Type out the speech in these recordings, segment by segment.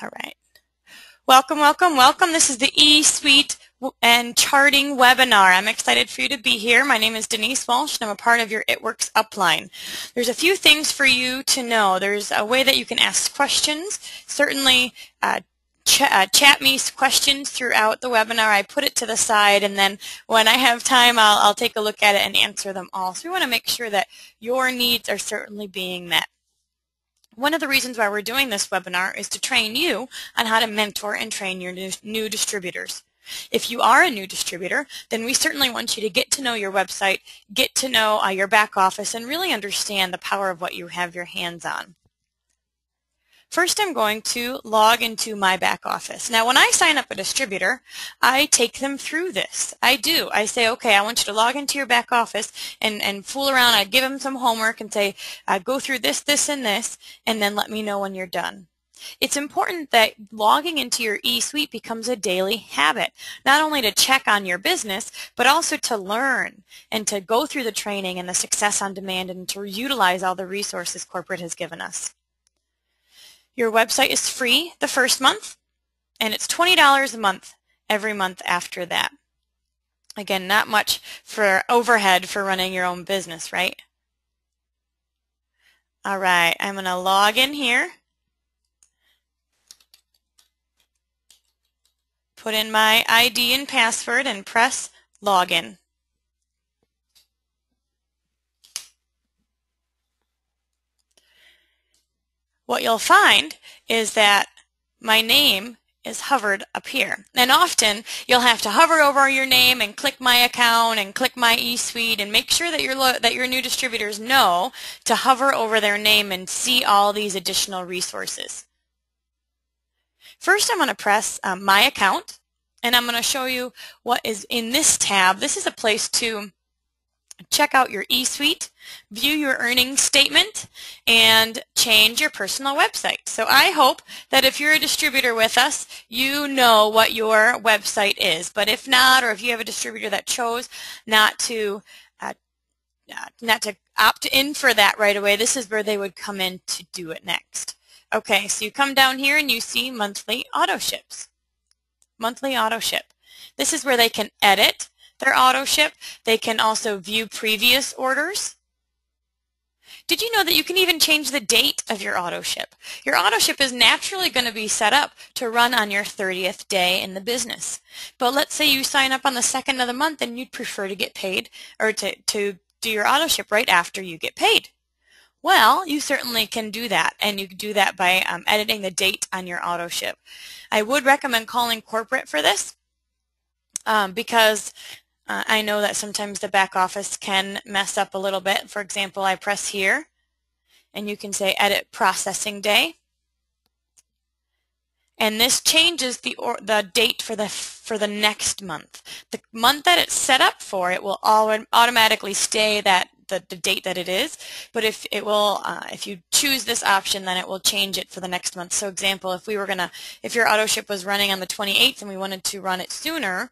All right. Welcome, welcome, welcome. This is the eSuite and Charting webinar. I'm excited for you to be here. My name is Denise Walsh, and I'm a part of your It Works upline. There's a few things for you to know. There's a way that you can ask questions. Certainly, chat me questions throughout the webinar. I put it to the side, and then when I have time, I'll take a look at it and answer them all. So we want to make sure that your needs are certainly being met. One of the reasons why we're doing this webinar is to train you on how to mentor and train your new distributors. If you are a new distributor, then we certainly want you to get to know your website, get to know your back office, and really understand the power of what you have your hands on. First, I'm going to log into my back office. Now, when I sign up a distributor, I take them through this. I say, okay, I want you to log into your back office and fool around. I give them some homework and say, go through this, this, and this, and then let me know when you're done. It's important that logging into your eSuite becomes a daily habit, not only to check on your business, but also to learn and to go through the training and the Success on Demand and to utilize all the resources corporate has given us. Your website is free the first month, and it's $20 a month every month after that. Again, not much for overhead for running your own business, right? All right, I'm going to log in here, put in my ID and password, and press Login. What you'll find is that my name is hovered up here. And often you'll have to hover over your name and click My Account and click My eSuite and make sure that your new distributors know to hover over their name and see all these additional resources. First, I'm going to press My Account, and I'm going to show you what is in this tab. This is a place to check out your eSuite, view your earnings statement, and change your personal website. So I hope that if you're a distributor with us, you know what your website is. But if not, or if you have a distributor that chose not to opt in for that right away, this is where they would come in to do it next. Okay, so you come down here and you see monthly auto ships. Monthly auto ship. This is where they can edit their auto ship. They can also view previous orders. Did you know that you can even change the date of your auto ship? Your auto ship is naturally going to be set up to run on your 30th day in the business. But let's say you sign up on the 2nd of the month and you'd prefer to get paid or to do your auto ship right after you get paid. Well, you certainly can do that, and you can do that by editing the date on your auto ship. I would recommend calling corporate for this because I know that sometimes the back office can mess up a little bit. For example, I press here, and you can say Edit Processing Day. And this changes the date for the next month. The month that it's set up for, it will automatically stay the date that it is. But if you choose this option, then it will change it for the next month. So, example, if your auto ship was running on the 28th and we wanted to run it sooner,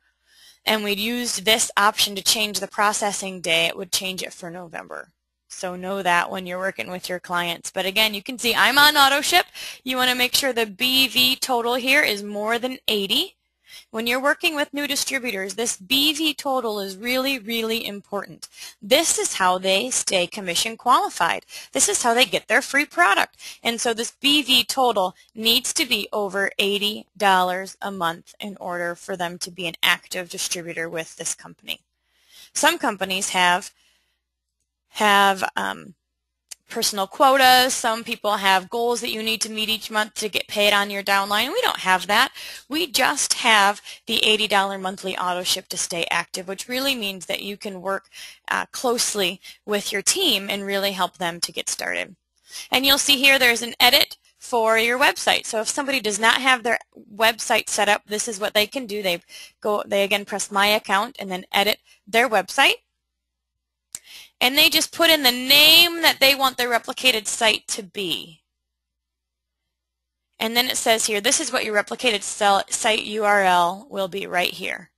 and we'd used this option to change the processing day, it would change it for November. So know that when you're working with your clients. But again, you can see I'm on auto ship. You want to make sure the BV total here is more than 80. When you're working with new distributors, this BV total is really, really important. This is how they stay commission qualified. This is how they get their free product. And so this BV total needs to be over $80 a month in order for them to be an active distributor with this company. Some companies have personal quotas. Some people have goals that you need to meet each month to get paid on your downline. We don't have that. We just have the $80 monthly auto ship to stay active, which really means that you can work closely with your team and really help them to get started. And you'll see here there's an edit for your website. So if somebody does not have their website set up, this is what they can do. They again press My Account and then edit their website. And they just put in the name that they want their replicated site to be. And then it says here, this is what your replicated site URL will be right here.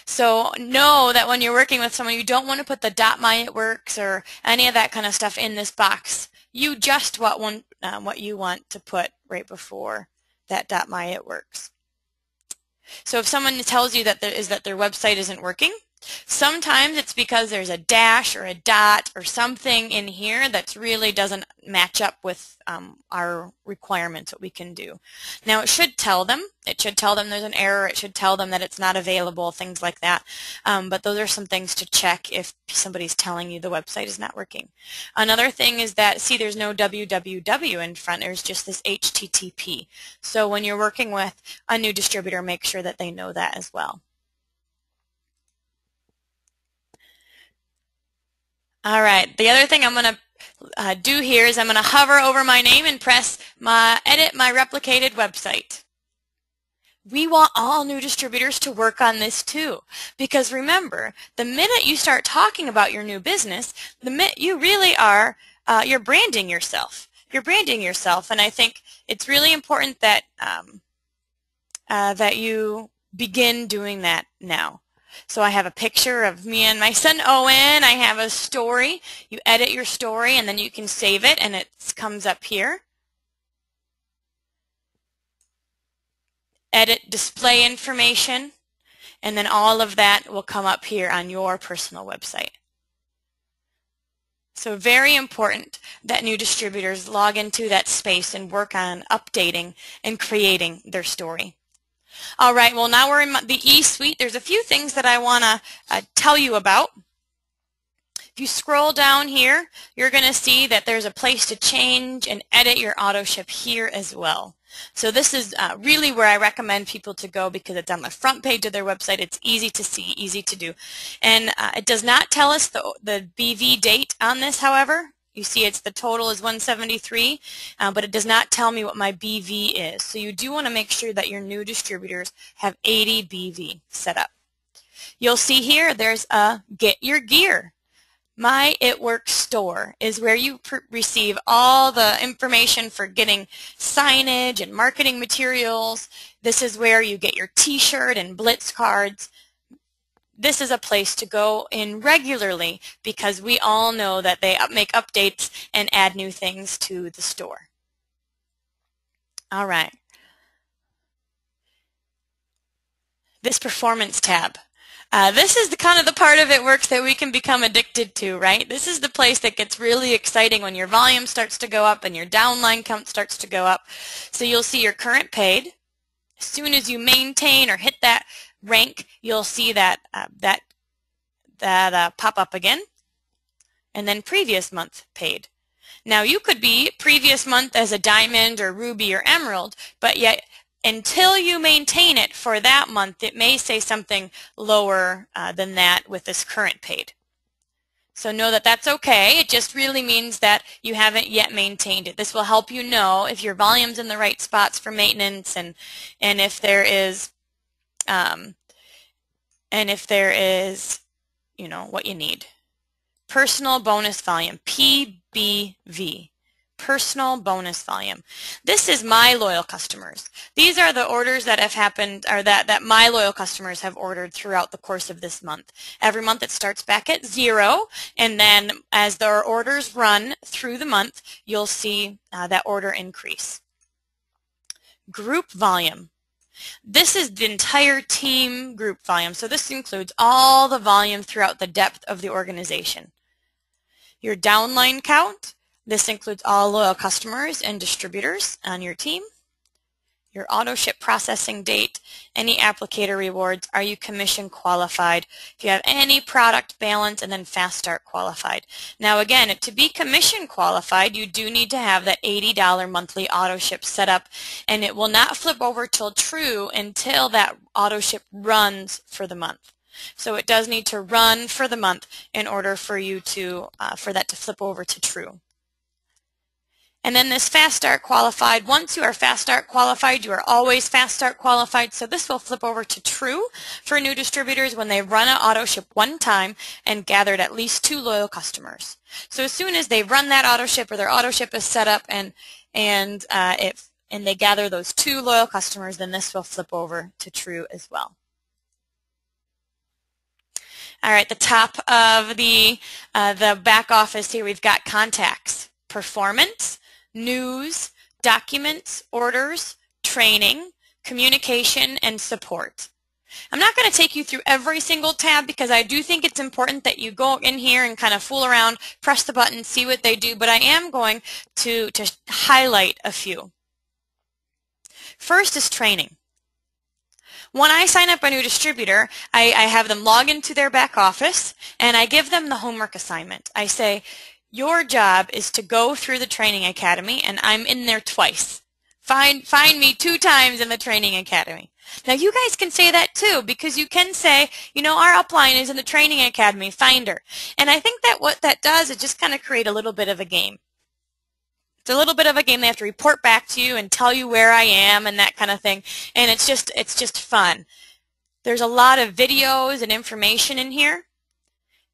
So know that when you're working with someone, you don't want to put the .myitworks or any of that kind of stuff in this box. You just want what you want to put right before that .myitworks. So if someone tells you that their website isn't working, sometimes it's because there's a dash or a dot or something in here that really doesn't match up with our requirements, what we can do. Now it should tell them. It should tell them there's an error. It should tell them that it's not available, things like that. But those are some things to check if somebody's telling you the website is not working. Another thing is that, see, there's no www in front. There's just this HTTP. So when you're working with a new distributor, make sure that they know that as well. All right, the other thing I'm going to do here is I'm going to hover over my name and press edit my replicated website. We want all new distributors to work on this too, because remember, the minute you start talking about your new business, the minute you really are, you're branding yourself. You're branding yourself, and I think it's really important that that you begin doing that now. So I have a picture of me and my son Owen. I have a story. You edit your story and then you can save it, and it comes up here. Edit display information, and then all of that will come up here on your personal website. So very important that new distributors log into that space and work on updating and creating their story. All right, well, now we're in the eSuite. There's a few things that I want to tell you about. If you scroll down here, you're going to see that there's a place to change and edit your AutoShip here as well. So this is really where I recommend people to go, because it's on the front page of their website. It's easy to see, easy to do. And it does not tell us the BV date on this, however. You see the total is 173, but it does not tell me what my BV is. So you do want to make sure that your new distributors have 80 BV set up. You'll see here there's a Get Your Gear. My ItWorks store is where you receive all the information for getting signage and marketing materials. This is where you get your t-shirt and Blitz cards. This is a place to go in regularly, because we all know that they make updates and add new things to the store. All right. This performance tab. This is the kind of the part of ItWorks that we can become addicted to, right? This is the place that gets really exciting when your volume starts to go up and your downline count starts to go up. So you'll see your current paid. As soon as you maintain or hit that rank, you'll see that pop up again, and then previous month paid. Now you could be previous month as a diamond or ruby or emerald, but yet until you maintain it for that month, it may say something lower than that with this current paid. So know that that's okay. It just really means that you haven't yet maintained it. This will help you know if your volume's in the right spots for maintenance, and if there is you know, what you need. Personal bonus volume, PBV. Personal bonus volume. This is my loyal customers. These are the orders that have happened, or that my loyal customers have ordered throughout the course of this month. Every month it starts back at 0, and then as their orders run through the month, you'll see that order increase. Group volume. This is the entire team group volume, so this includes all the volume throughout the depth of the organization. Your downline count. This includes all loyal customers and distributors on your team. Your AutoShip processing date, any applicator rewards, are you commission qualified, if you have any product balance, and then Fast Start qualified. Now again, to be commission qualified, you do need to have that $80 monthly AutoShip set up, and it will not flip over till true until that AutoShip runs for the month. So it does need to run for the month in order for you to for that to flip over to true. And then this Fast Start qualified, once you are Fast Start qualified, you are always Fast Start qualified. So this will flip over to true for new distributors when they run an AutoShip one time and gathered at least 2 loyal customers. So as soon as they run that AutoShip, or their AutoShip is set up and they gather those 2 loyal customers, then this will flip over to true as well. All right, the top of the back office here, we've got contacts, performance, news, documents, orders, training, communication, and support. I'm not going to take you through every single tab because I do think it's important that you go in here and kind of fool around, press the button, see what they do, but I am going to highlight a few. First is training. When I sign up a new distributor, I have them log into their back office and I give them the homework assignment. I say, your job is to go through the training academy, and I'm in there twice. Find me 2 times in the training academy. Now you guys can say that too, because you can say, you know, our upline is in the training academy, find her. And I think that what that does is just kind of create a little bit of a game. It's a little bit of a game. They have to report back to you and tell you where I am and that kind of thing. And it's just fun. There's a lot of videos and information in here.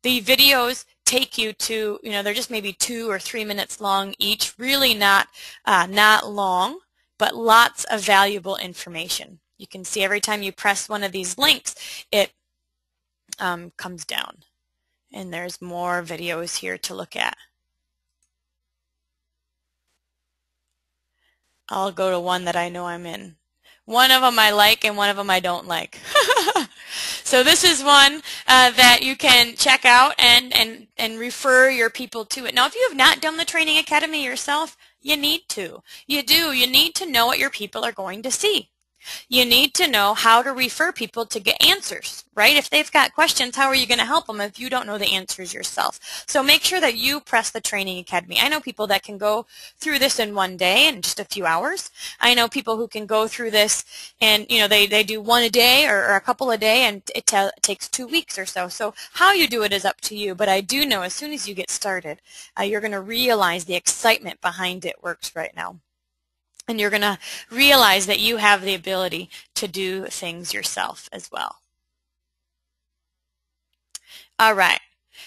The videos take you to, you know, they're just maybe 2 or 3 minutes long each. Really not long, but lots of valuable information. You can see every time you press one of these links, it comes down. And there's more videos here to look at. I'll go to one that I know I'm in. One of them I like and one of them I don't like. So this is one that you can check out and refer your people to it. Now, if you have not done the Training Academy yourself, you need to. You do. You need to know what your people are going to see. You need to know how to refer people to get answers, right? If they've got questions, how are you going to help them if you don't know the answers yourself? So make sure that you press the Training Academy. I know people that can go through this in one day in just a few hours. I know people who can go through this and, you know, they do one a day or a couple a day, and it takes 2 weeks or so. So how you do it is up to you, but I do know as soon as you get started, you're going to realize the excitement behind It Works right now. And you're going to realize that you have the ability to do things yourself as well. All right.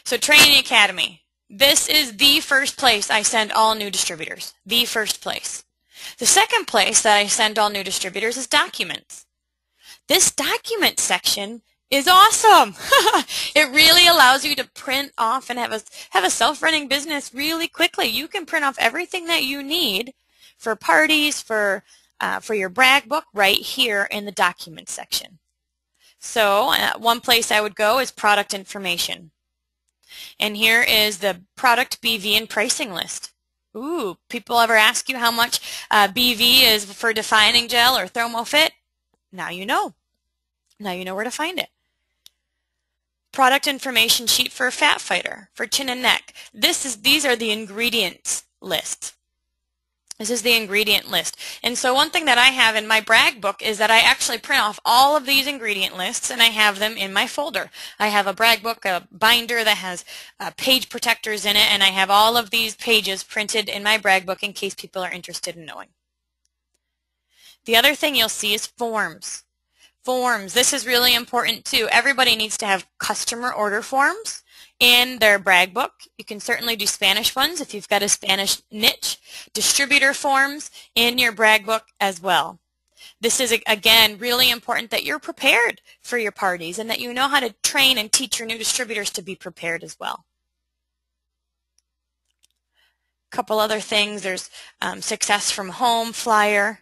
So Training Academy. This is the first place I send all new distributors. The first place. The second place that I send all new distributors is documents. This document section is awesome. It really allows you to print off and have a self-running business really quickly. You can print off everything that you need for parties, for your brag book right here in the documents section. So one place I would go is product information. And here is the product BV and pricing list. Ooh, people ever ask you how much BV is for defining gel or ThermoFit? Now you know. Now you know where to find it. Product information sheet for Fat Fighter, for chin and neck. These are the ingredients list. This is the ingredient list. And so one thing that I have in my brag book is that I actually print off all of these ingredient lists and I have them in my folder. I have a brag book, a binder that has page protectors in it, and I have all of these pages printed in my brag book in case people are interested in knowing. The other thing you'll see is forms. Forms. This is really important too. Everybody needs to have customer order forms in their brag book. You can certainly do Spanish ones if you've got a Spanish niche. Distributor forms in your brag book as well. This is, again, really important that you're prepared for your parties and that you know how to train and teach your new distributors to be prepared as well. A couple other things. There's Success from Home flyer.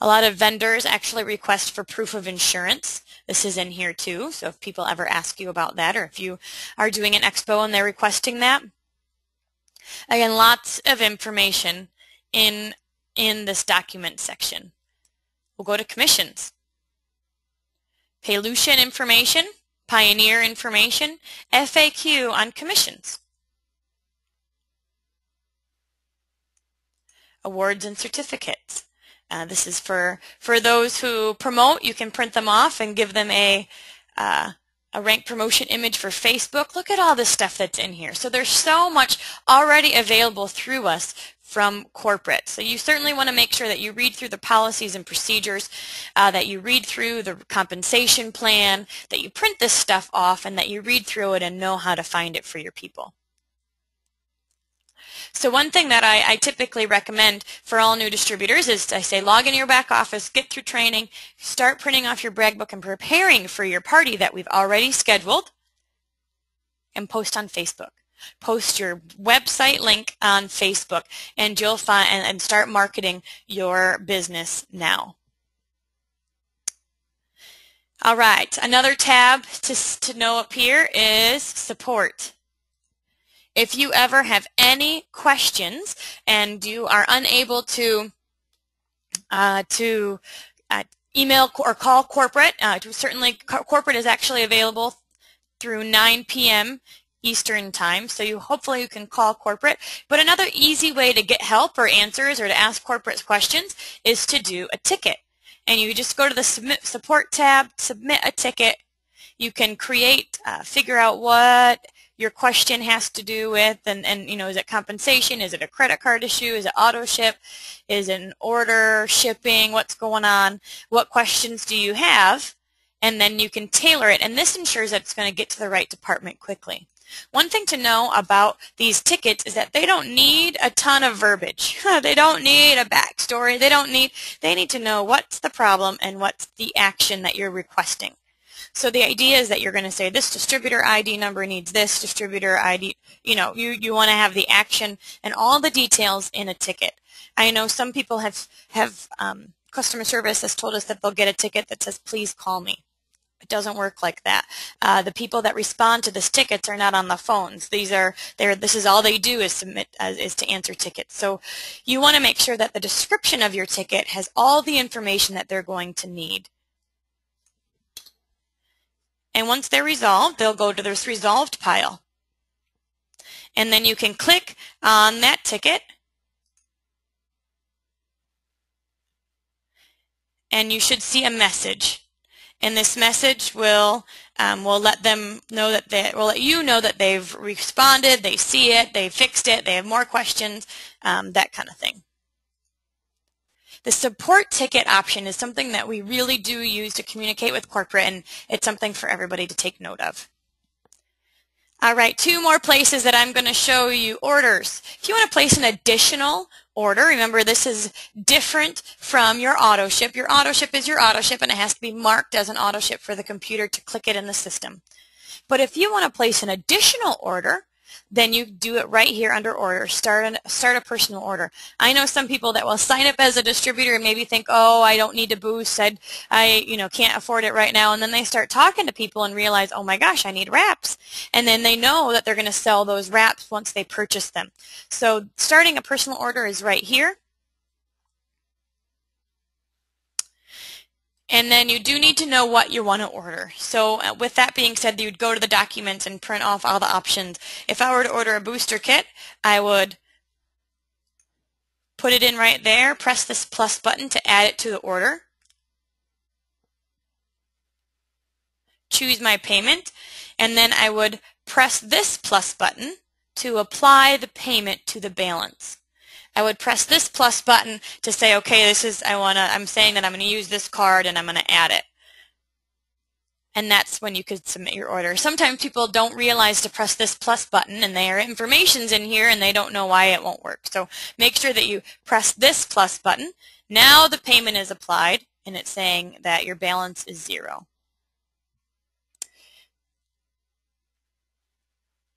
A lot of vendors actually request for proof of insurance. This is in here too, so if people ever ask you about that, or if you are doing an expo and they're requesting that. Again, lots of information in this document section. We'll go to commissions. Palution information, Pioneer information, FAQ on commissions. Awards and certificates. This is for those who promote. You can print them off and give them a rank promotion image for Facebook. Look at all this stuff that's in here. So there's so much already available through us from corporate. So you certainly want to make sure that you read through the policies and procedures, that you read through the compensation plan, that you print this stuff off, and that you read through it and know how to find it for your people. So one thing that I typically recommend for all new distributors is I say log into your back office, get through training, start printing off your brag book and preparing for your party that we've already scheduled, and post on Facebook. Post your website link on Facebook, and you'll find and start marketing your business now. All right, another tab to know up here is support. If you ever have any questions and you are unable to email or call corporate, certainly corporate is actually available through 9 p.m. Eastern time, so hopefully you can call corporate. But another easy way to get help or answers or to ask corporate questions is to do a ticket. And you just go to the Submit Support tab, submit a ticket. You can figure out what your question has to do with, and is it compensation? Is it a credit card issue? Is it auto ship? Is it an order, shipping? What's going on? What questions do you have? And then you can tailor it, and this ensures that it's going to get to the right department quickly. One thing to know about these tickets is that they don't need a ton of verbiage. They don't need a backstory. They need to know what's the problem and what's the action that you're requesting. So the idea is that you're going to say this distributor ID number needs this distributor ID. You want to have the action and all the details in a ticket. I know some people have customer service has told us that they'll get a ticket that says please call me. It doesn't work like that. The people that respond to these tickets are not on the phones. This is all they do is is to answer tickets. So you want to make sure that the description of your ticket has all the information that they're going to need. And once they're resolved, they'll go to this resolved pile. And then you can click on that ticket, and you should see a message. And this message will let them know that will let you know that they've responded, they see it, they fixed it, they have more questions, that kind of thing. The support ticket option is something that we really do use to communicate with corporate, and it's something for everybody to take note of. All right, 2 more places that I'm going to show you orders. If you want to place an additional order, remember this is different from your auto ship. Your auto ship is your auto ship, and it has to be marked as an auto ship for the computer to click it in the system. But if you want to place an additional order, then you do it right here under order. Start a personal order. I know some people that will sign up as a distributor and maybe think, oh, I don't need to boost. I can't afford it right now. And then they start talking to people and realize, oh my gosh, I need wraps. And then they know that they're going to sell those wraps once they purchase them. So starting a personal order is right here. And then you do need to know what you want to order. So with that being said, you'd go to the documents and print off all the options. If I were to order a booster kit, I would put it in right there, press this plus button to add it to the order, choose my payment, and then I would press this plus button to apply the payment to the balance. I would press this plus button to say, okay, I'm saying that I'm going to use this card and I'm going to add it. And that's when you could submit your order. Sometimes people don't realize to press this plus button, and their information's in here and they don't know why it won't work. So make sure that you press this plus button. Now the payment is applied and it's saying that your balance is 0.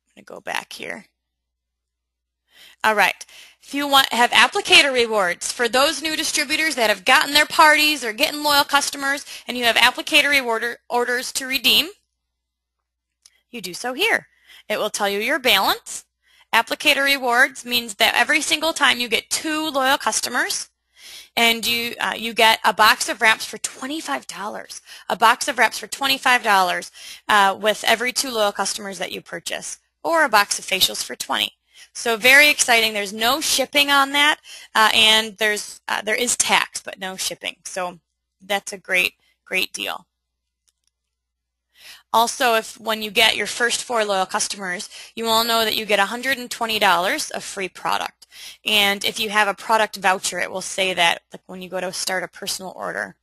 I'm going to go back here. All right. If you have applicator rewards, for those new distributors that have gotten their parties or getting loyal customers and you have applicator orders to redeem, you do so here. It will tell you your balance. Applicator rewards means that every single time you get 2 loyal customers, and you get a box of wraps for $25. A box of wraps for $25 with every 2 loyal customers that you purchase, or a box of facials for $20. So very exciting. There's no shipping on that, and there is tax, but no shipping. So that's a great deal. Also, when you get your first 4 loyal customers, you will know that you get $120 of free product. And if you have a product voucher, it will say that, like when you go to start a personal order,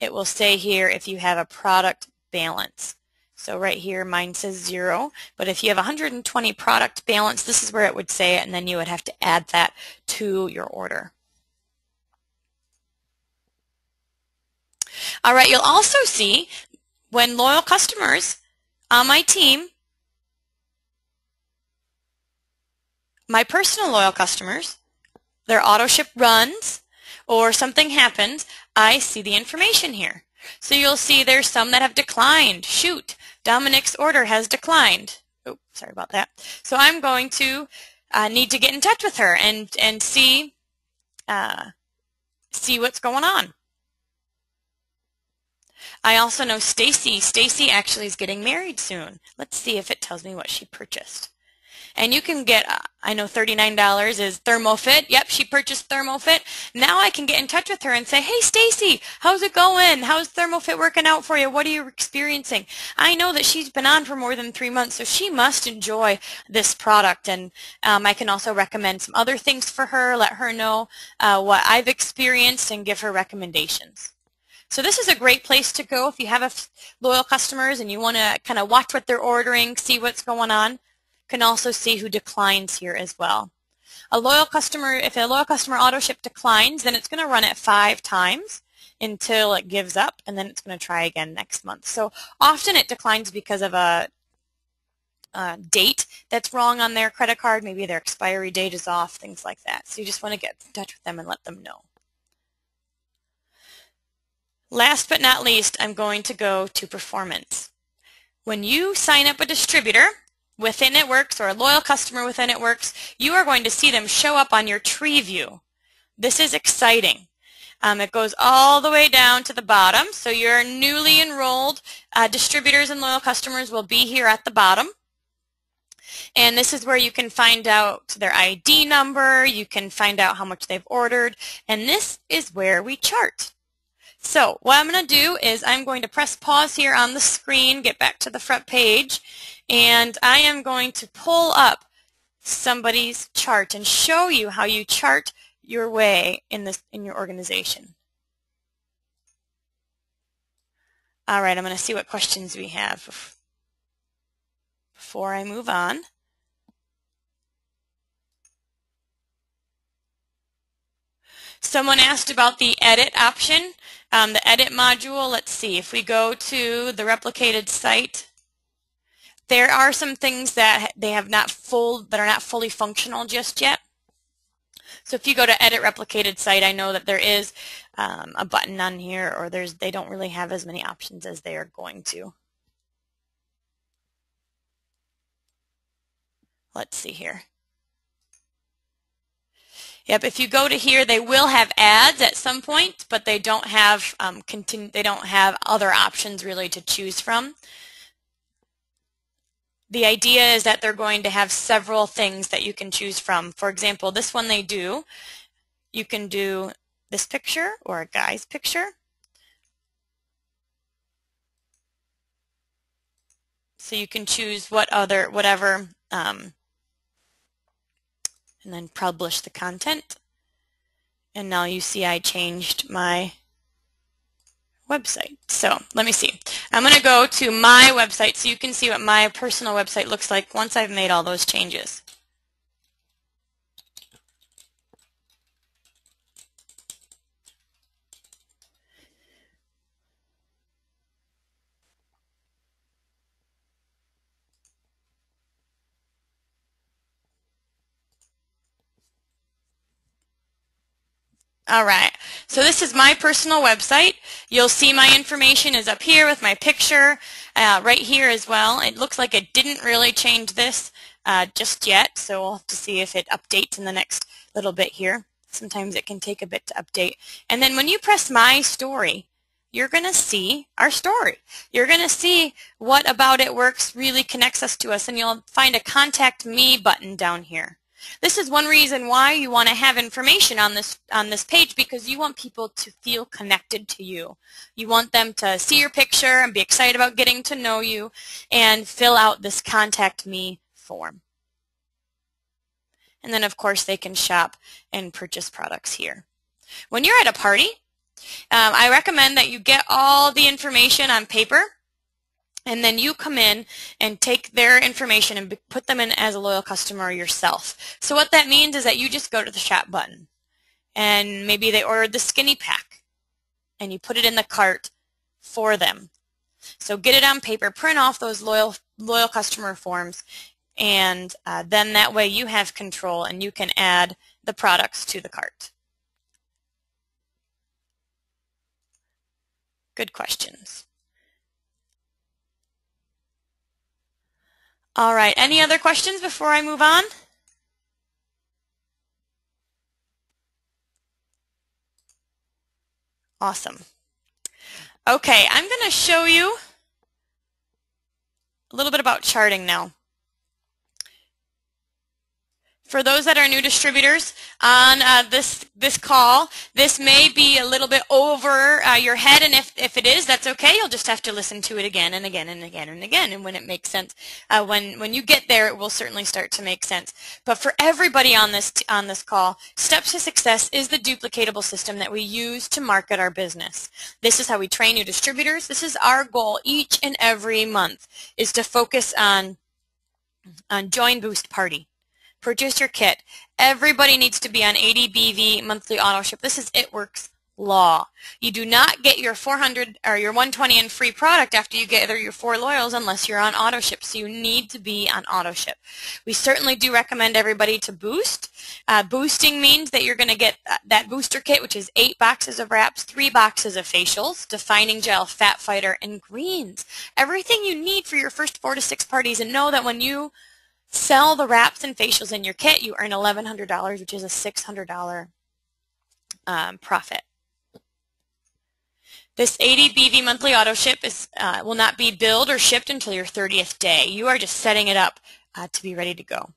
it will say here if you have a product balance. So right here, mine says 0, but if you have 120 product balance, this is where it would say it, and then you would have to add that to your order. All right, you'll also see when loyal customers on my team My personal loyal customers, their auto ship runs or something happens, I see the information here. So you'll see there's some that have declined. Shoot, Dominic's order has declined. Oh, sorry about that. So I'm going to need to get in touch with her and see what's going on. I also know Stacy. Stacy actually is getting married soon. Let's see if it tells me what she purchased. And you can get, I know $39 is ThermoFit. Yep, she purchased ThermoFit. Now I can get in touch with her and say, hey, Stacy, how's it going? How's ThermoFit working out for you? What are you experiencing? I know that she's been on for more than 3 months, so she must enjoy this product. And I can also recommend some other things for her, let her know what I've experienced, and give her recommendations. So this is a great place to go if you have loyal customers and you want to kind of watch what they're ordering, see what's going on. Can also see who declines here as well. A loyal customer, if a loyal customer auto ship declines, then it's going to run it 5 times until it gives up, and then it's going to try again next month. So often it declines because of a date that's wrong on their credit card. Maybe their expiry date is off, things like that. So you just want to get in touch with them and let them know. Last but not least, I'm going to go to performance. When you sign up a distributor within It-Works or a loyal customer within It-Works, you are going to see them show up on your tree view. This is exciting. It goes all the way down to the bottom, so your newly enrolled distributors and loyal customers will be here at the bottom. And this is where you can find out their ID number, you can find out how much they've ordered, and this is where we chart. So what I'm going to do is I'm going to press pause here on the screen, get back to the front page, and I am going to pull up somebody's chart and show you how you chart your way in your organization. All right, I'm going to see what questions we have before I move on. Someone asked about the edit option, the edit module. Let's see, if we go to the replicated site, there are some things that are not fully functional just yet. So if you go to edit replicated site, I know that there is a button on here, or they don't really have as many options as they are going to. Let's see here. Yep, if you go to here, they will have ads at some point, but they don't have other options really to choose from. The idea is that they're going to have several things that you can choose from. For example, this one they do. You can do this picture or a guy's picture. So you can choose whatever, and then publish the content. And now you see I changed my website. So let me see. I'm going to go to my website so you can see what my personal website looks like once I've made all those changes. All right, so this is my personal website. You'll see my information is up here with my picture right here as well. It looks like it didn't really change this just yet, so we'll have to see if it updates in the next little bit here. Sometimes it can take a bit to update. And then when you press My Story, you're going to see our story. You're going to see what about It-Works really connects us to us, and you'll find a Contact Me button down here. This is one reason why you want to have information on this page, because you want people to feel connected to you. You want them to see your picture and be excited about getting to know you and fill out this Contact Me form. And then of course they can shop and purchase products here. When you're at a party, I recommend that you get all the information on paper, and then you come in and take their information and put them in as a loyal customer yourself. So what that means is that you just go to the shop button, and maybe they ordered the skinny pack, and you put it in the cart for them. So get it on paper, print off those loyal customer forms, and then that way you have control and you can add the products to the cart. Good questions. All right, any other questions before I move on? Awesome. Okay, I'm going to show you a little bit about charting now. For those that are new distributors on this call, this may be a little bit over your head, and if it is, that's okay. You'll just have to listen to it again and again and again and again, and when it makes sense, when you get there, it will certainly start to make sense. But for everybody on this call, Steps to Success is the duplicatable system that we use to market our business. This is how we train new distributors. This is our goal each and every month, is to focus on Join Boost Party. Purchase your kit. Everybody needs to be on ADBV monthly auto ship. This is It Works law. You do not get your 400 or your 120 in free product after you get your 4 loyals unless you're on auto ship. So you need to be on auto ship. We certainly do recommend everybody to boost. Boosting means that you're going to get that booster kit, which is 8 boxes of wraps, 3 boxes of facials, defining gel, fat fighter, and greens. Everything you need for your first 4 to 6 parties. And know that when you sell the wraps and facials in your kit, you earn $1,100, which is a $600 profit. This ADBV monthly auto ship will not be billed or shipped until your 30th day. You are just setting it up to be ready to go.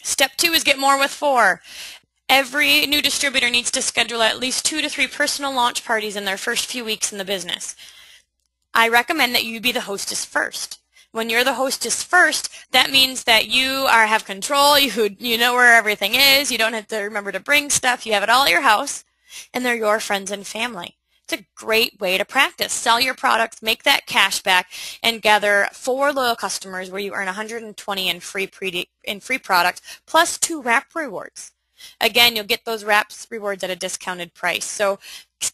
Step 2 is get more with 4. Every new distributor needs to schedule at least 2 to 3 personal launch parties in their first few weeks in the business. I recommend that you be the hostess first. When you're the hostess first, that means that you have control, you know where everything is, you don't have to remember to bring stuff, you have it all at your house, and they're your friends and family. It's a great way to practice. Sell your products, make that cash back, and gather 4 loyal customers where you earn $120 in free product, plus 2 wrap rewards. Again, you'll get those wraps rewards at a discounted price. So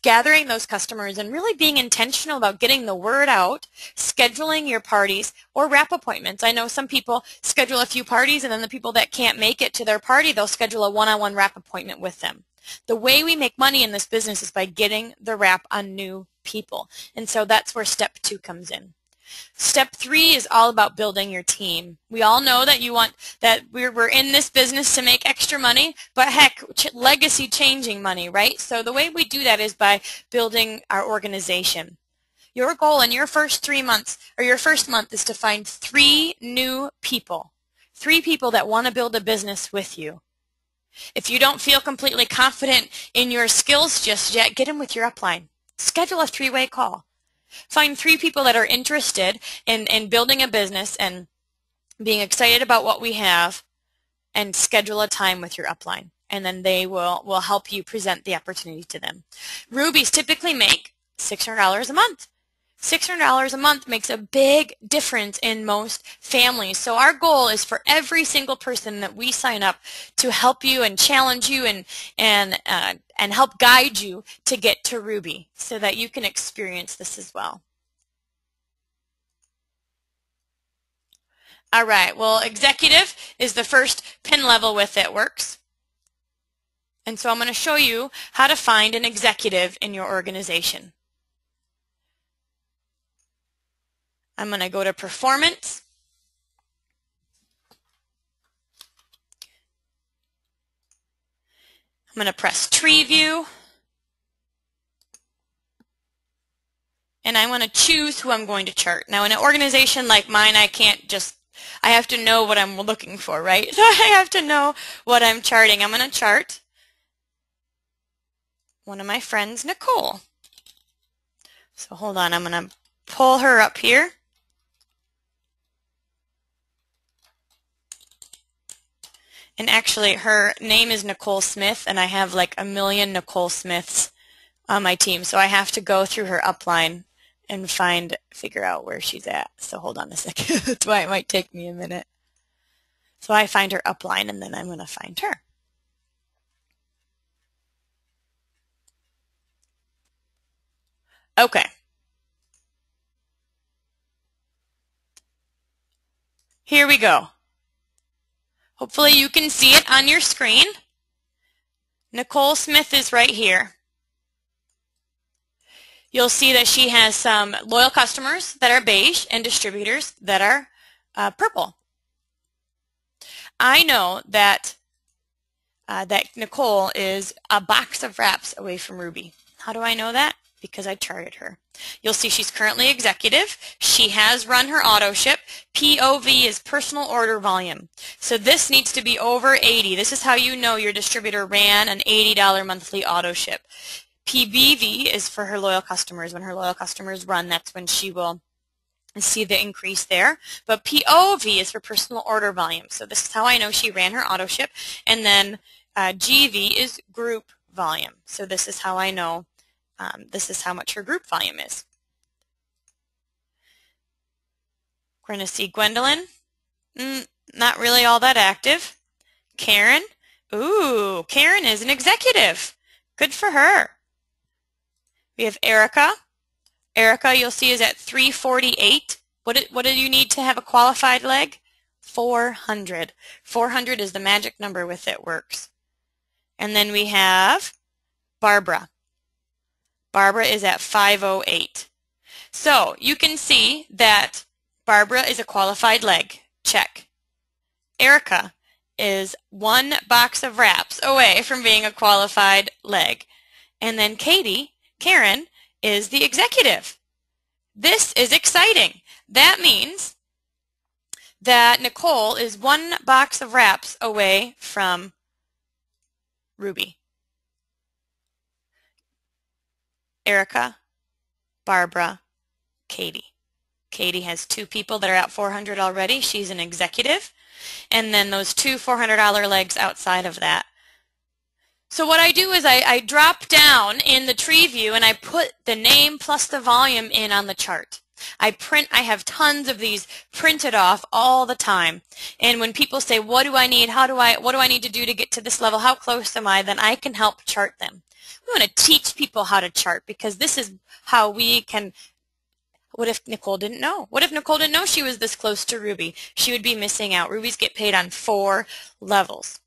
gathering those customers and really being intentional about getting the word out, scheduling your parties or wrap appointments. I know some people schedule a few parties, and then the people that can't make it to their party, they'll schedule a one-on-one wrap appointment with them. The way we make money in this business is by getting the wrap on new people. And so that's where Step 2 comes in. Step 3 is all about building your team. We all know that we're in this business to make extra money, but heck, legacy changing money, right? So the way we do that is by building our organization. Your goal in your first 3 months or your first month is to find 3 new people, 3 people that want to build a business with you. If you don't feel completely confident in your skills just yet, get in with your upline. Schedule a 3-way call. Find 3 people that are interested in building a business and being excited about what we have, and schedule a time with your upline. And then they will help you present the opportunity to them. Rubies typically make $600 a month. $600 a month makes a big difference in most families. So our goal is for every single person that we sign up to help you and challenge you and help guide you to get to Ruby so that you can experience this as well. All right, well, executive is the first pin level with It Works. And so I'm going to show you how to find an executive in your organization. I'm going to go to Performance. I'm going to press Tree View. And I want to choose who I'm going to chart. Now, in an organization like mine, I have to know what I'm looking for, right? So I have to know what I'm charting. I'm going to chart one of my friends, Nicole. So hold on, I'm going to pull her up here. And actually, her name is Nicole Smith, and I have like a million Nicole Smiths on my team. So I have to go through her upline and figure out where she's at. So hold on a second. That's why it might take me a minute. So I find her upline, and then I'm going to find her. Okay. Here we go. Hopefully you can see it on your screen. Nicole Smith is right here. You'll see that she has some loyal customers that are beige and distributors that are purple. I know that Nicole is a box of wraps away from Ruby. How do I know that? Because I charted her. You'll see she's currently executive. She has run her auto ship. POV is personal order volume. So this needs to be over 80. This is how you know your distributor ran an $80 monthly auto ship. PBV is for her loyal customers. When her loyal customers run, that's when she will see the increase there. But POV is for personal order volume. So this is how I know she ran her auto ship. And then GV is group volume. So this is how I know this is how much her group volume is. We're going to see Gwendolyn. Not really all that active. Karen. Ooh, Karen is an executive. Good for her. We have Erica. Erica, you'll see, is at 348. What do you need to have a qualified leg? 400. 400 is the magic number with It Works. And then we have Barbara. Barbara is at 508. So you can see that Barbara is a qualified leg. Check. Erica is one box of wraps away from being a qualified leg. And then Karen, is the executive. This is exciting. That means that Nicole is one box of wraps away from Ruby. Erica, Barbara, Katie. Katie has two people that are at 400 already. She's an executive. And then those two $400 legs outside of that. So what I do is I drop down in the tree view and I put the name plus the volume in on the chart. I have tons of these printed off all the time. And when people say, what do I need? What do I need to do to get to this level? How close am I? Then I can help chart them. We want to teach people how to chart because this is how we can. What if Nicole didn't know? What if Nicole didn't know she was this close to Ruby? She would be missing out. Rubies get paid on 4 levels.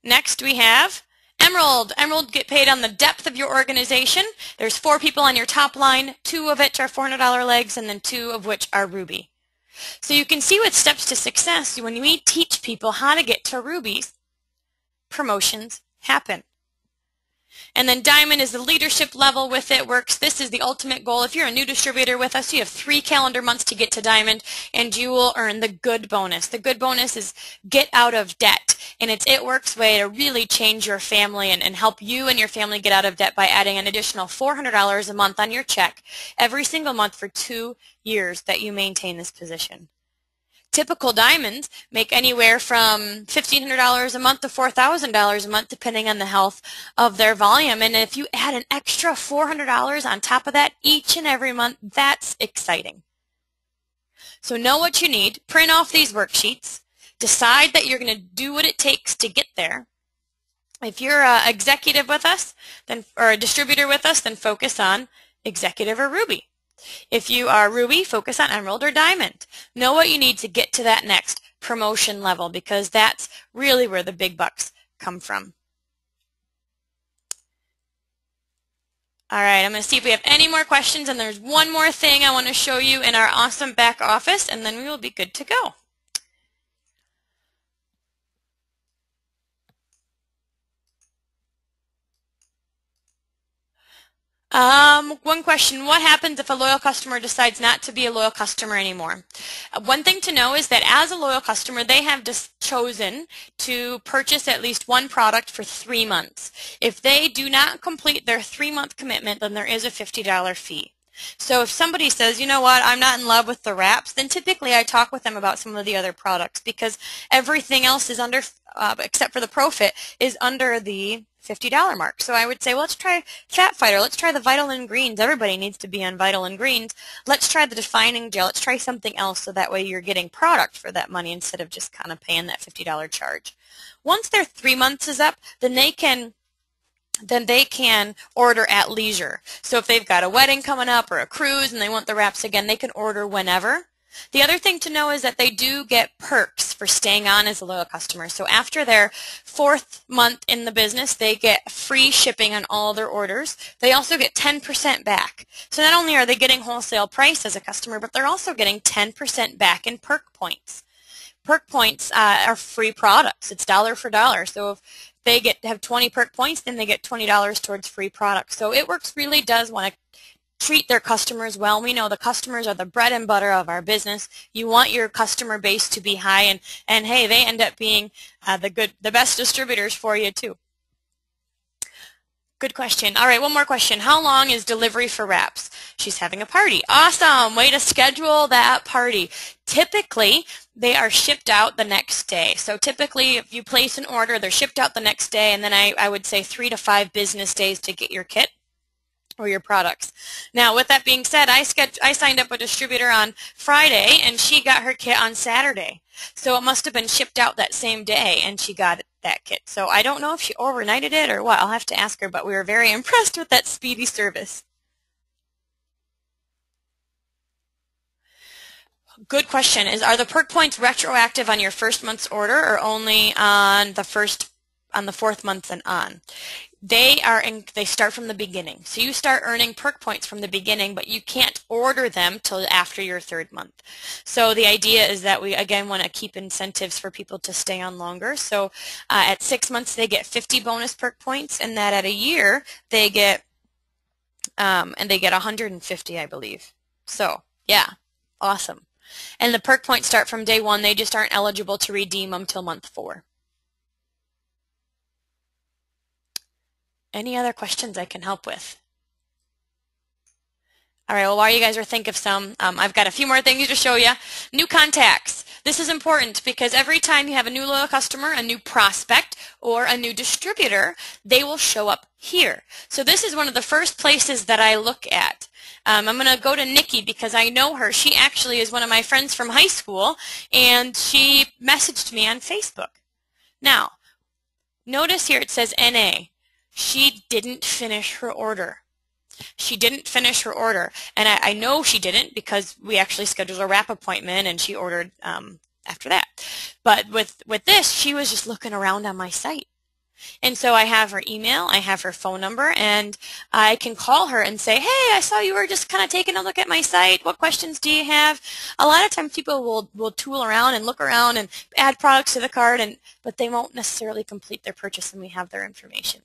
Next we have Emerald. Emerald get paid on the depth of your organization. There's 4 people on your top line, 2 of which are $400 legs, and then 2 of which are Ruby. So you can see with Steps to Success, when we teach people how to get to Rubies, promotions happen. And then Diamond is the leadership level with It Works. This is the ultimate goal. If you're a new distributor with us, you have 3 calendar months to get to Diamond, and you will earn the good bonus. The good bonus is get out of debt, and it's It Works' way to really change your family and help you and your family get out of debt by adding an additional $400 a month on your check every single month for 2 years that you maintain this position. Typical diamonds make anywhere from $1,500 a month to $4,000 a month depending on the health of their volume. And if you add an extra $400 on top of that each and every month, that's exciting. So know what you need, print off these worksheets, decide that you're going to do what it takes to get there. If you're an executive with us, or a distributor with us, then focus on executive or Ruby. If you are Ruby, focus on Emerald or Diamond. Know what you need to get to that next promotion level because that's really where the big bucks come from. All right, I'm going to see if we have any more questions, and there's one more thing I want to show you in our awesome back office, and then we will be good to go. One question, what happens if a loyal customer decides not to be a loyal customer anymore? One thing to know is that as a loyal customer, they have just chosen to purchase at least one product for 3 months. If they do not complete their 3-month commitment, then there is a $50 fee. So if somebody says, you know what, I'm not in love with the wraps, then typically I talk with them about some of the other products because everything else is under, except for the Profit, is under the $50 mark. So I would say, well, let's try Fat Fighter. Let's try the Vitamin Greens. Everybody needs to be on Vitamin Greens. Let's try the Defining Gel. Let's try something else so that way you're getting product for that money instead of just kind of paying that $50 charge. Once their 3 months is up, then they can order at leisure. So if they've got a wedding coming up or a cruise and they want the wraps again, they can order whenever. The other thing to know is that they do get perks for staying on as a loyal customer. So after their 4th month in the business, they get free shipping on all their orders. They also get 10% back. So not only are they getting wholesale price as a customer, but they're also getting 10% back in perk points. Perk points are free products. It's dollar for dollar. So if they have 20 perk points, then they get $20 towards free products. So It Works really does want to treat their customers well. We know the customers are the bread and butter of our business. You want your customer base to be high, and hey, they end up being the best distributors for you too. Good question. All right, one more question. How long is delivery for wraps? She's having a party. Awesome. Way to schedule that party. Typically, they are shipped out the next day. So typically, if you place an order, they're shipped out the next day, and then I would say 3 to 5 business days to get your kit or your products. Now, with that being said, I signed up a distributor on Friday, and she got her kit on Saturday. So it must have been shipped out that same day, and she got that kit. So I don't know if she overnighted it or what. I'll have to ask her, but we were very impressed with that speedy service. Good question. Are the perk points retroactive on your first month's order or only on the 4th month and on? They start from the beginning. So you start earning perk points from the beginning, but you can't order them till after your 3rd month. So the idea is that we, again, want to keep incentives for people to stay on longer. So at 6 months, they get 50 bonus perk points, and that at a year, they get 150, I believe. So, yeah, awesome. And the perk points start from day 1. They just aren't eligible to redeem them till month 4. Any other questions I can help with? All right, well, while you guys are thinking of some, I've got a few more things to show you. New contacts. This is important because every time you have a new loyal customer, a new prospect, or a new distributor, they will show up here. So this is one of the first places that I look at. I'm going to go to Nikki because I know her. She actually is one of my friends from high school, and she messaged me on Facebook. Now, notice here it says NA. She didn't finish her order. She didn't finish her order. And I know she didn't because we actually scheduled a wrap appointment and she ordered after that. But with this, she was just looking around on my site. And so I have her email, I have her phone number, and I can call her and say, hey, I saw you were just kind of taking a look at my site. What questions do you have? A lot of times people will tool around and look around and add products to the cart, but they won't necessarily complete their purchase, and we have their information.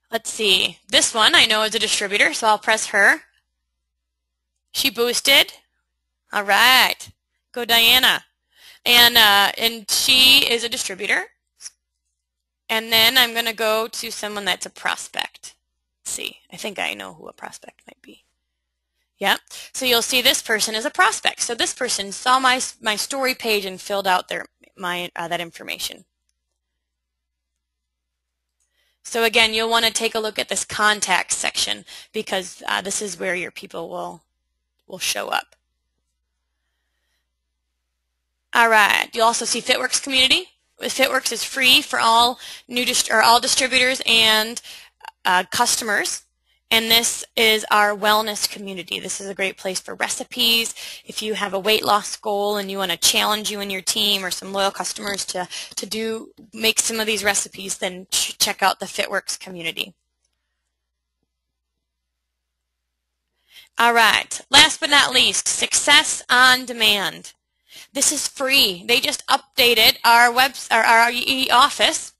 Let's see. This one I know is a distributor, so I'll press her. She boosted. All right. Go Diana. And she is a distributor. And then I'm going to go to someone that's a prospect. Let's see. I think I know who a prospect might be. Yeah. So you'll see this person is a prospect. So this person saw my story page and filled out that information. So again, you'll want to take a look at this contacts section because this is where your people will show up. All right. You'll also see FitWorks Community. FitWorks is free for all all distributors and customers. And this is our wellness community. This is a great place for recipes. If you have a weight loss goal and you want to challenge you and your team or some loyal customers to make some of these recipes, then check out the FitWorks community. All right. Last but not least, Success on Demand. This is free. They just updated our e-office,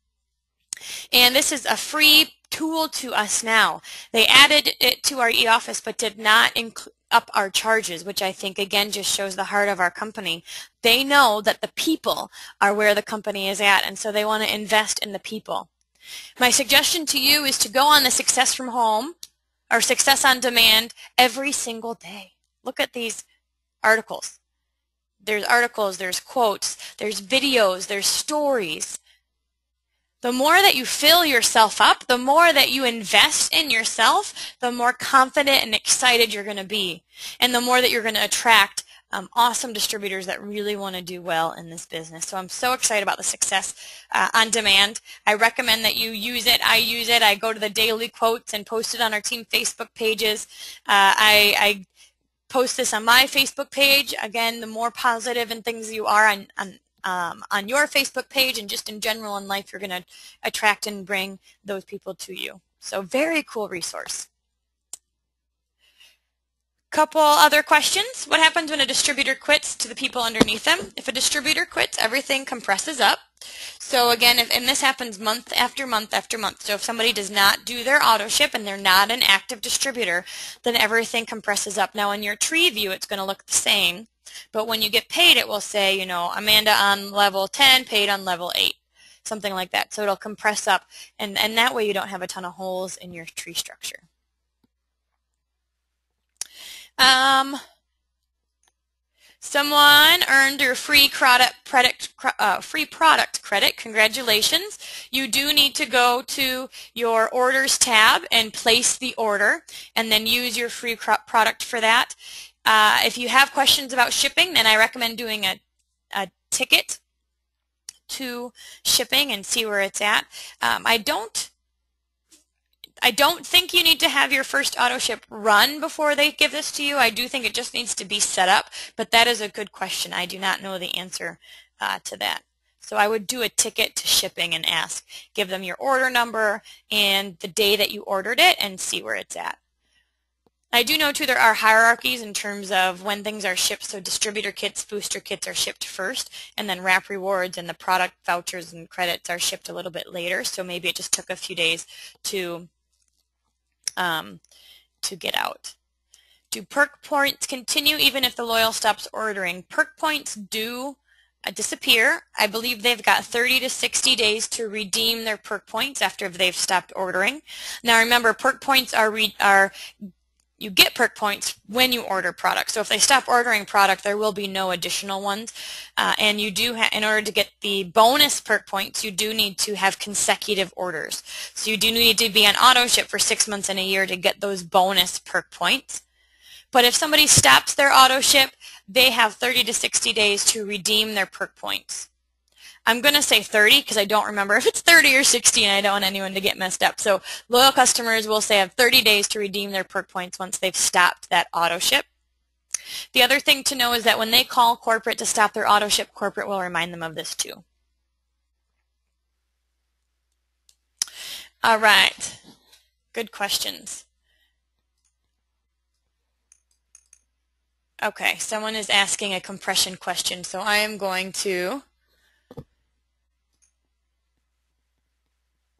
and this is a free tool to us now. They added it to our e-office but did not up our charges, which I think again just shows the heart of our company. They know that the people are where the company is at, and so they want to invest in the people. My suggestion to you is to go on the Success from Home or Success on Demand every single day. Look at these articles. There's articles, there's quotes, there's videos, there's stories. The more that you fill yourself up, the more that you invest in yourself, the more confident and excited you're going to be, and the more that you're going to attract awesome distributors that really want to do well in this business. So I'm so excited about the Success on Demand. I recommend that you use it. I use it. I go to the daily quotes and post it on our team Facebook pages. I post this on my Facebook page. Again, the more positive and things you are on your Facebook page and just in general in life, you're going to attract and bring those people to you. So very cool resource. Couple other questions. What happens when a distributor quits to the people underneath them? If a distributor quits, everything compresses up. So again, and this happens month after month after month. So if somebody does not do their auto ship and they're not an active distributor, then everything compresses up. Now in your tree view, it's going to look the same. But when you get paid, it will say, you know, Amanda on level 10, paid on level 8. Something like that. So it'll compress up. And that way you don't have a ton of holes in your tree structure. Someone earned your free product credit. Congratulations. You do need to go to your orders tab and place the order and then use your free product for that. If you have questions about shipping, then I recommend doing a ticket to shipping and see where it's at. I don't think you need to have your first auto ship run before they give this to you. I do think it just needs to be set up, but that is a good question. I do not know the answer to that. So I would do a ticket to shipping and ask. Give them your order number and the day that you ordered it and see where it's at. I do know, too, there are hierarchies in terms of when things are shipped. So distributor kits, booster kits are shipped first, and then wrap rewards and the product vouchers and credits are shipped a little bit later. So maybe it just took a few days to get out. Do perk points continue even if the loyal stops ordering? Perk points do disappear. I believe they've got 30 to 60 days to redeem their perk points after they've stopped ordering. Now remember, perk points you get perk points when you order product. So if they stop ordering product, there will be no additional ones. And you do, in order to get the bonus perk points, you do need to have consecutive orders. So you do need to be on auto ship for 6 months and a year to get those bonus perk points. But if somebody stops their auto ship, they have 30 to 60 days to redeem their perk points. I'm going to say 30 because I don't remember if it's 30 or 60 and I don't want anyone to get messed up. So loyal customers will say have 30 days to redeem their perk points once they've stopped that auto ship. The other thing to know is that when they call corporate to stop their auto ship, corporate will remind them of this too. All right. Good questions. Okay, someone is asking a compression question, so I am going to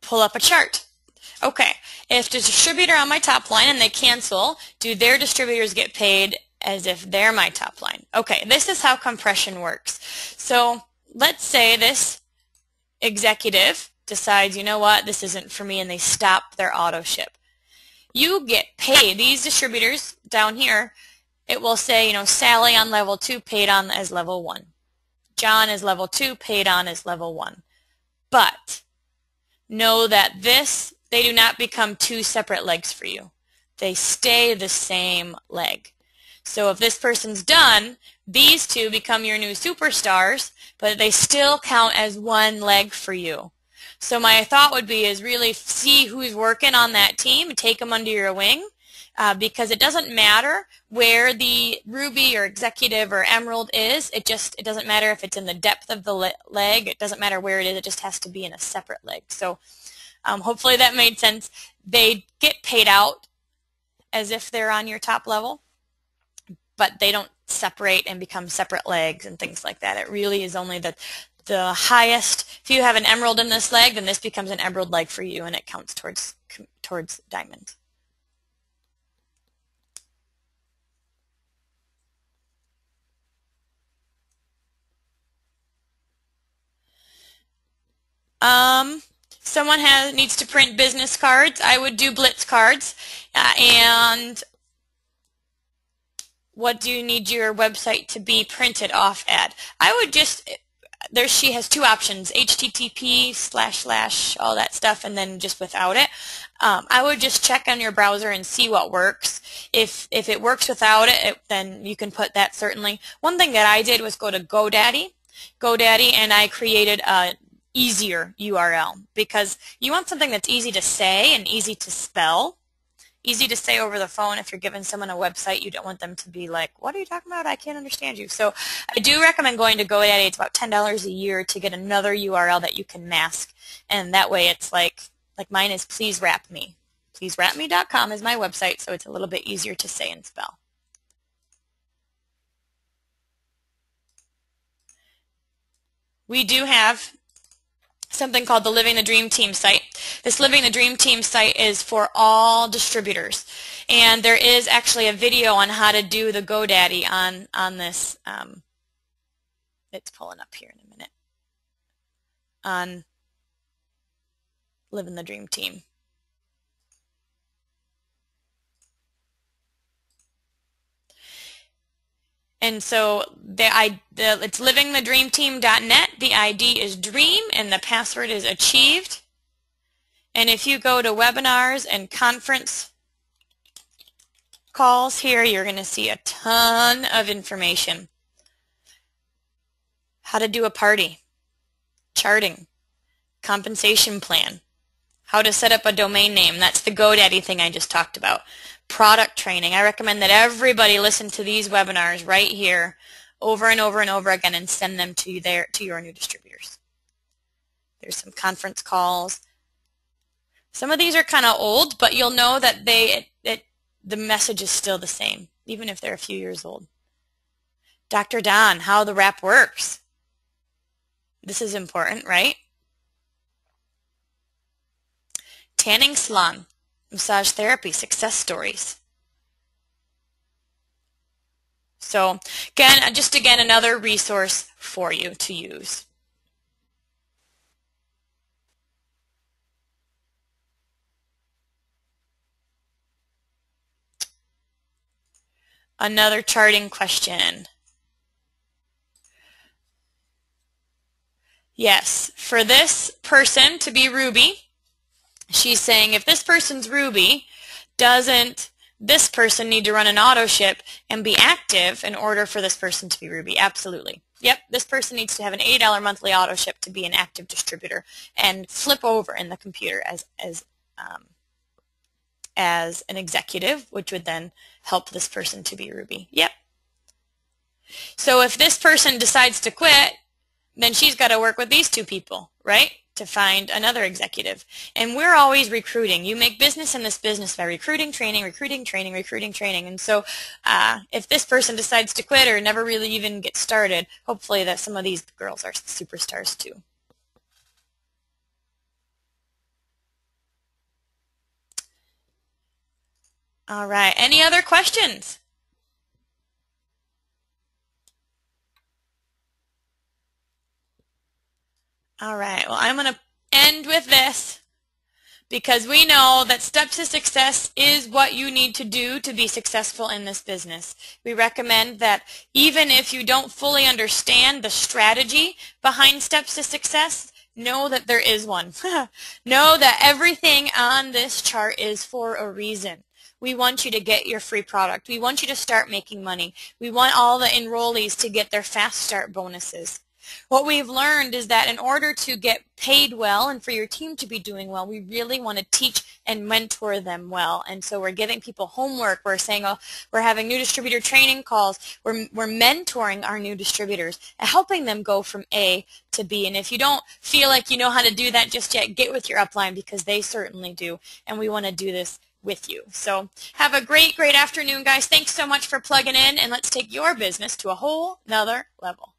pull up a chart. Okay, if the distributor on my top line and they cancel, do their distributors get paid as if they're my top line? Okay, this is how compression works. So let's say this executive decides, you know what, this isn't for me, and they stop their auto ship. You get paid. These distributors down here, it will say, you know, Sally on level 2 paid on as level 1. John is level 2 paid on as level 1. But know that they do not become two separate legs for you. They stay the same leg. So if this person's done, these two become your new superstars, but they still count as one leg for you. So my thought would be is really see who's working on that team and take them under your wing, because it doesn't matter where the ruby or executive or emerald is. It doesn't matter if it's in the depth of the leg. It doesn't matter where it is. It just has to be in a separate leg. So hopefully that made sense. They get paid out as if they're on your top level, but they don't separate and become separate legs and things like that. It really is only the highest. If you have an emerald in this leg, then this becomes an emerald leg for you, and it counts towards diamond. Someone needs to print business cards. I would do Blitz cards. And what do you need your website to be printed off at? I would just, she has two options, HTTP // all that stuff, and then just without it. I would just check on your browser and see what works. If it works without it, then you can put that certainly. One thing that I did was go to GoDaddy, and I created a easier URL, because you want something that's easy to say and easy to spell. Easy to say over the phone. If you're giving someone a website, you don't want them to be like, what are you talking about? I can't understand you. So I do recommend going to GoDaddy. It's about $10 a year to get another URL that you can mask. And that way it's like mine is Please Wrap Me. PleaseWrapMe.com is my website, so it's a little bit easier to say and spell. We do have something called the Living the Dream Team site. This Living the Dream Team site is for all distributors, and there is actually a video on how to do the GoDaddy on this. It's pulling up here in a minute on Living the Dream Team. And so it's livingthedreamteam.net. The ID is DREAM, and the password is achieved. And if you go to webinars and conference calls here, you're going to see a ton of information. How to do a party, charting, compensation plan, how to set up a domain name. That's the GoDaddy thing I just talked about. Product training. I recommend that everybody listen to these webinars right here over and over and over again and send them to your new distributors. There's some conference calls. Some of these are kind of old, but you'll know that the message is still the same, even if they're a few years old. Dr. Don, how the wrap works. This is important, right? Tanning salon, massage therapy, success stories. So again, another resource for you to use. Another charting question. Yes, for this person to be Ruby, she's saying if this person's Ruby, doesn't this person need to run an auto ship and be active in order for this person to be Ruby? Absolutely. Yep, this person needs to have an $80 monthly auto ship to be an active distributor and flip over in the computer as an executive, which would then help this person to be Ruby. Yep. So if this person decides to quit, then she's got to work with these two people, right, to find another executive. And we're always recruiting. You make business in this business by recruiting, training, recruiting, training, recruiting, training. And so if this person decides to quit or never really even get started, hopefully that some of these girls are superstars too. All right. Any other questions? All right. Well, I'm going to end with this, because we know that Steps to Success is what you need to do to be successful in this business. We recommend that even if you don't fully understand the strategy behind Steps to Success, know that there is one. Know that everything on this chart is for a reason. We want you to get your free product. We want you to start making money. We want all the enrollees to get their fast start bonuses. What we've learned is that in order to get paid well and for your team to be doing well, we really want to teach and mentor them well. And so we're giving people homework. We're saying, oh, we're having new distributor training calls. We're mentoring our new distributors and helping them go from A to B. And if you don't feel like you know how to do that just yet, get with your upline, because they certainly do. And we want to do this with you. So have a great, great afternoon, guys. Thanks so much for plugging in, and let's take your business to a whole nother level.